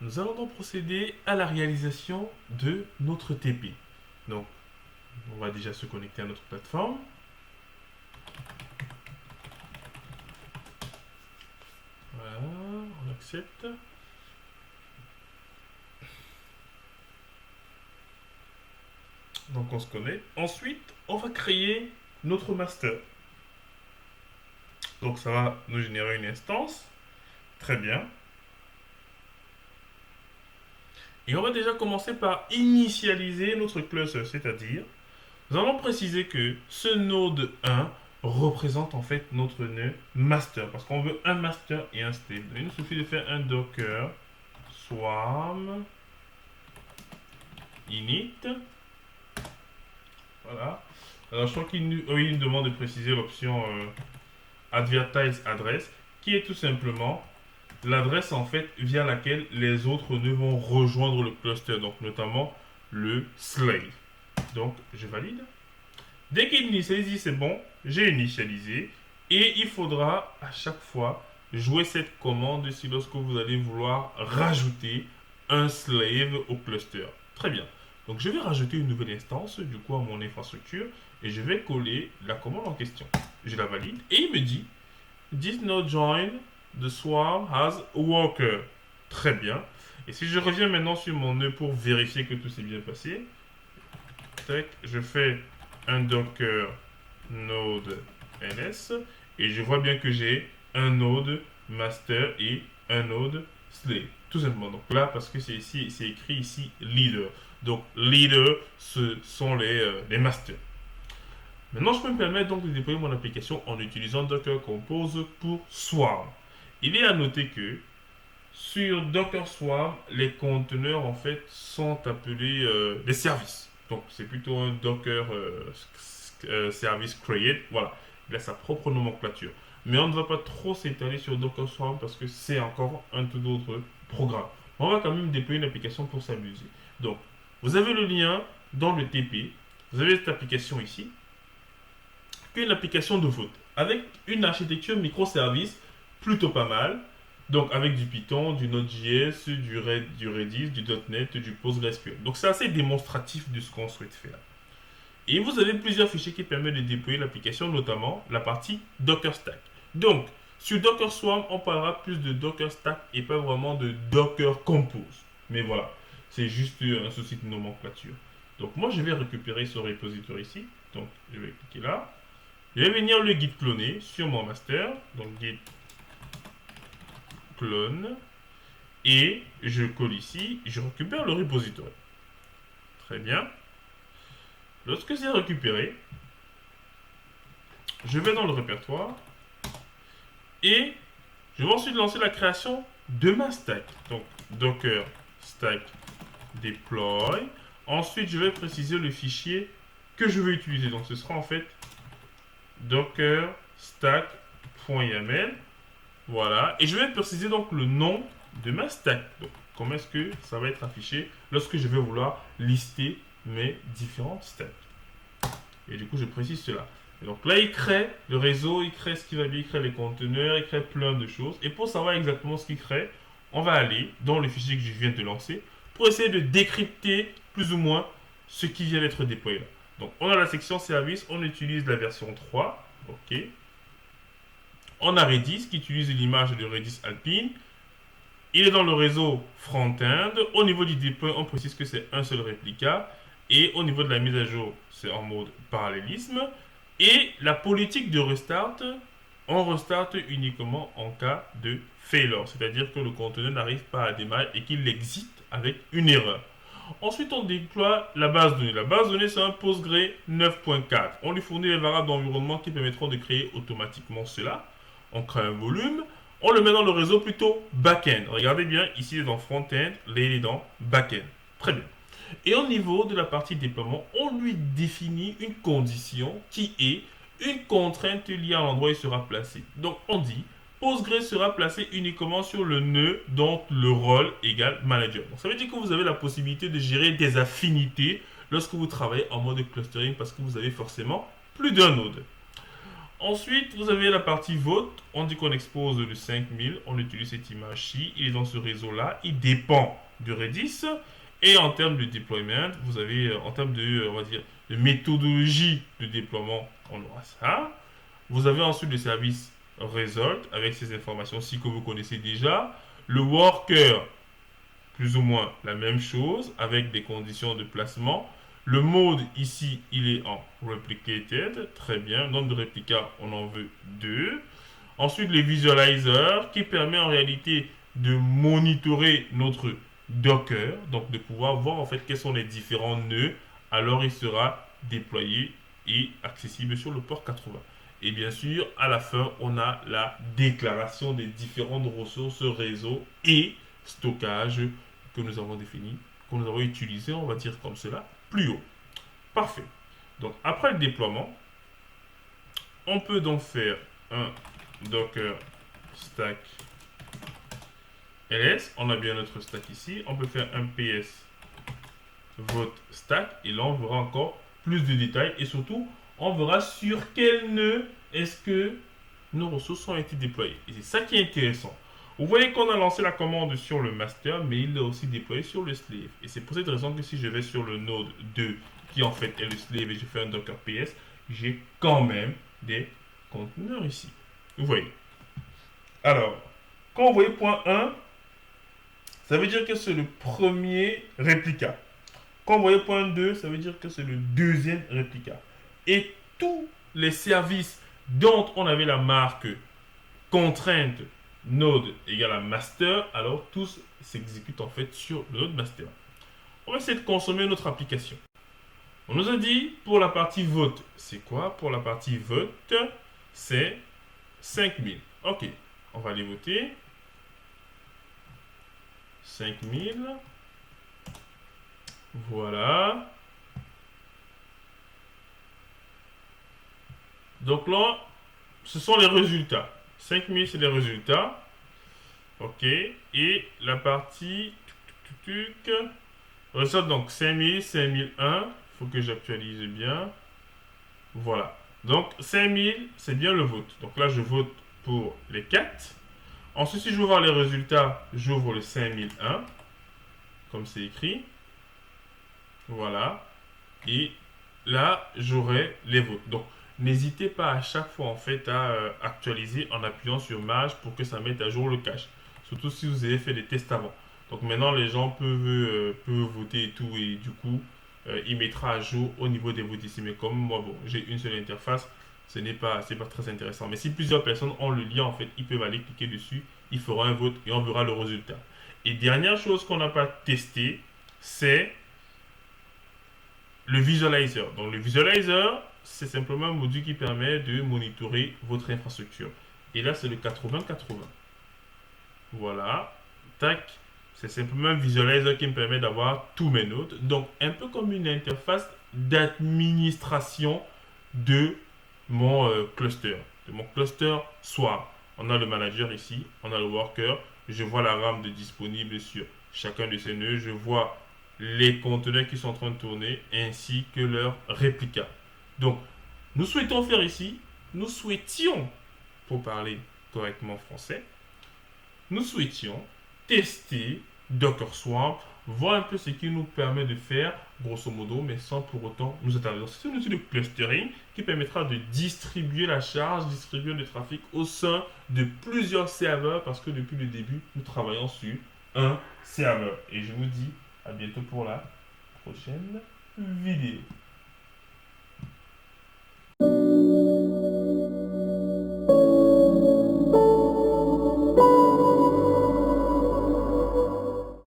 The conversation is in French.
Nous allons donc procéder à la réalisation de notre TP. Donc, on va déjà se connecter à notre plateforme. Voilà, on accepte. Donc, on se connecte. Ensuite, on va créer notre master. Donc, ça va nous générer une instance. Très bien. Et on va déjà commencer par initialiser notre cluster, c'est-à-dire, nous allons préciser que ce node 1 représente en fait notre nœud master, parce qu'on veut un master et un slave. Il nous suffit de faire un docker swarm init. Voilà. Alors je crois qu'il nous demande de préciser l'option advertise address, qui est tout simplement l'adresse en fait via laquelle les autres nœuds vont rejoindre le cluster, donc notamment le slave. Donc je valide. Dès qu'il initialise, c'est bon, j'ai initialisé. Et il faudra à chaque fois jouer cette commande si lorsque vous allez vouloir rajouter un slave au cluster. Très bien. Donc je vais rajouter une nouvelle instance du coup à mon infrastructure et je vais coller la commande en question. Je la valide et il me dit This node join the swarm has a worker. Très bien. Et si je reviens maintenant sur mon nœud pour vérifier que tout s'est bien passé, je fais un docker node ls et je vois bien que j'ai un node master et un node slave. Tout simplement. Donc là, parce que c'est ici, c'est écrit ici leader. Donc leader, ce sont les masters. Maintenant, je peux me permettre donc de déployer mon application en utilisant Docker Compose pour Swarm. Il est à noter que sur Docker Swarm, les conteneurs en fait sont appelés des services. Donc c'est plutôt un Docker service create. Voilà, il a sa propre nomenclature. Mais on ne va pas trop s'étaler sur Docker Swarm parce que c'est encore un tout autre programme. On va quand même déployer une application pour s'amuser. Donc, vous avez le lien dans le TP. Vous avez cette application ici, qui est une application de vote avec une architecture microservice plutôt pas mal. Donc avec du Python, du Node.js, du Redis, du .NET, du PostgreSQL. Donc c'est assez démonstratif de ce qu'on souhaite faire. Et vous avez plusieurs fichiers qui permettent de déployer l'application, notamment la partie Docker Stack. Donc sur Docker Swarm, on parlera plus de Docker Stack et pas vraiment de Docker Compose. Mais voilà, c'est juste un souci de nomenclature. Donc moi je vais récupérer ce repository ici. Donc je vais cliquer là. Je vais venir le git cloner sur mon master. Donc git clone. Et je colle ici, je récupère le repository. Très bien. Lorsque c'est récupéré, je vais dans le répertoire et je vais ensuite lancer la création de ma stack. Donc docker stack deploy. Ensuite, je vais préciser le fichier que je veux utiliser. Donc ce sera en fait docker stack.yaml. Voilà. Et je vais préciser donc le nom de ma stack. Donc, comment est-ce que ça va être affiché lorsque je vais vouloir lister mes différentes stacks. Et du coup, je précise cela. Et donc là, il crée le réseau, il crée ce qu'il va bien, il crée les conteneurs, il crée plein de choses. Et pour savoir exactement ce qu'il crée, on va aller dans le fichier que je viens de lancer pour essayer de décrypter plus ou moins ce qui vient d'être déployé là. Donc, on a la section service, on utilise la version 3. OK. On a Redis qui utilise l'image de Redis Alpine. Il est dans le réseau front-end. Au niveau du déploy, on précise que c'est un seul réplica. Et au niveau de la mise à jour, c'est en mode parallélisme. Et la politique de restart, on restart uniquement en cas de failure. C'est-à-dire que le conteneur n'arrive pas à démarrer et qu'il exit avec une erreur. Ensuite, on déploie la base de données. La base de données, c'est un Postgre 9.4. On lui fournit les variables d'environnement qui permettront de créer automatiquement cela. On crée un volume. On le met dans le réseau plutôt back-end. Regardez bien, ici il est dans front-end, là il est dans back-end. Très bien. Et au niveau de la partie déploiement, on lui définit une condition qui est une contrainte liée à l'endroit où il sera placé. Donc on dit Postgre sera placé uniquement sur le nœud dont le rôle égale manager. Donc ça veut dire que vous avez la possibilité de gérer des affinités lorsque vous travaillez en mode clustering parce que vous avez forcément plus d'un node. Ensuite, vous avez la partie vote. On dit qu'on expose le 5000. On utilise cette image-ci. Il est dans ce réseau-là. Il dépend de Redis. Et en termes de deployment, vous avez, en termes de, on va dire, de méthodologie de déploiement, on aura ça. Vous avez ensuite le service result avec ces informations-ci que vous connaissez déjà. Le worker, plus ou moins la même chose avec des conditions de placement. Le mode ici, il est en replicated. Très bien. Nombre de réplicas, on en veut 2. Ensuite, les visualizers qui permet en réalité de monitorer notre Docker. Donc, de pouvoir voir en fait quels sont les différents nœuds. Alors, il sera déployé et accessible sur le port 80. Et bien sûr, à la fin, on a la déclaration des différentes ressources réseau et stockage que nous avons défini, que nous avons utilisé, on va dire comme cela, plus haut. Parfait. Donc, après le déploiement, on peut donc faire un Docker stack ls. On a bien notre stack ici. On peut faire un ps vote stack. Et là, on verra encore plus de détails. Et surtout, on verra sur quel nœud est-ce que nos ressources ont été déployées. Et c'est ça qui est intéressant. Vous voyez qu'on a lancé la commande sur le master, mais il est aussi déployé sur le slave. Et c'est pour cette raison que si je vais sur le node 2, qui en fait est le slave, et je fais un docker ps, j'ai quand même des conteneurs ici. Vous voyez. Alors, quand vous voyez point 1, ça veut dire que c'est le premier réplica. Quand vous voyez point 2, ça veut dire que c'est le deuxième réplica. Et tous les services dont on avait la marque contrainte node égale à master, alors tous s'exécutent en fait sur le node master. On va essayer de consommer notre application. On nous a dit pour la partie vote, c'est quoi? Pour la partie vote, c'est 5000. Ok, on va aller voter. 5000. Voilà. Donc là, ce sont les résultats. 5000, c'est les résultats. Ok. Et la partie... Résultat donc 5000, 5001. Il faut que j'actualise bien. Voilà. Donc 5000, c'est bien le vote. Donc là, je vote pour les 4. Ensuite, si je veux voir les résultats, j'ouvre le 5001. Comme c'est écrit. Voilà. Et là, j'aurai les votes. Donc, n'hésitez pas à chaque fois en fait à actualiser en appuyant sur Mage pour que ça mette à jour le cache. Surtout si vous avez fait des tests avant. Donc maintenant les gens peuvent voter et tout et du coup il mettra à jour au niveau des votes ici. Mais comme moi bon j'ai une seule interface, c'est pas très intéressant. Mais si plusieurs personnes ont le lien en fait, ils peuvent aller cliquer dessus, il fera un vote et on verra le résultat. Et dernière chose qu'on n'a pas testé, c'est le visualizer. Donc le visualizer, c'est simplement un module qui permet de monitorer votre infrastructure. Et là, c'est le 80-80. Voilà. Tac. C'est simplement un visualizer qui me permet d'avoir tous mes nodes. Donc, un peu comme une interface d'administration de mon cluster. De mon cluster Swarm. On a le manager ici. On a le worker. Je vois la RAM de disponible sur chacun de ces nœuds. Je vois les conteneurs qui sont en train de tourner ainsi que leurs réplicas. Donc, nous souhaitons faire ici, nous souhaitions, pour parler correctement français, nous souhaitions tester Docker Swarm, voir un peu ce qu'il nous permet de faire, grosso modo, mais sans pour autant nous attarder. Donc, c'est un outil de clustering qui permettra de distribuer la charge, distribuer le trafic au sein de plusieurs serveurs, parce que depuis le début, nous travaillons sur un serveur. Et je vous dis à bientôt pour la prochaine vidéo.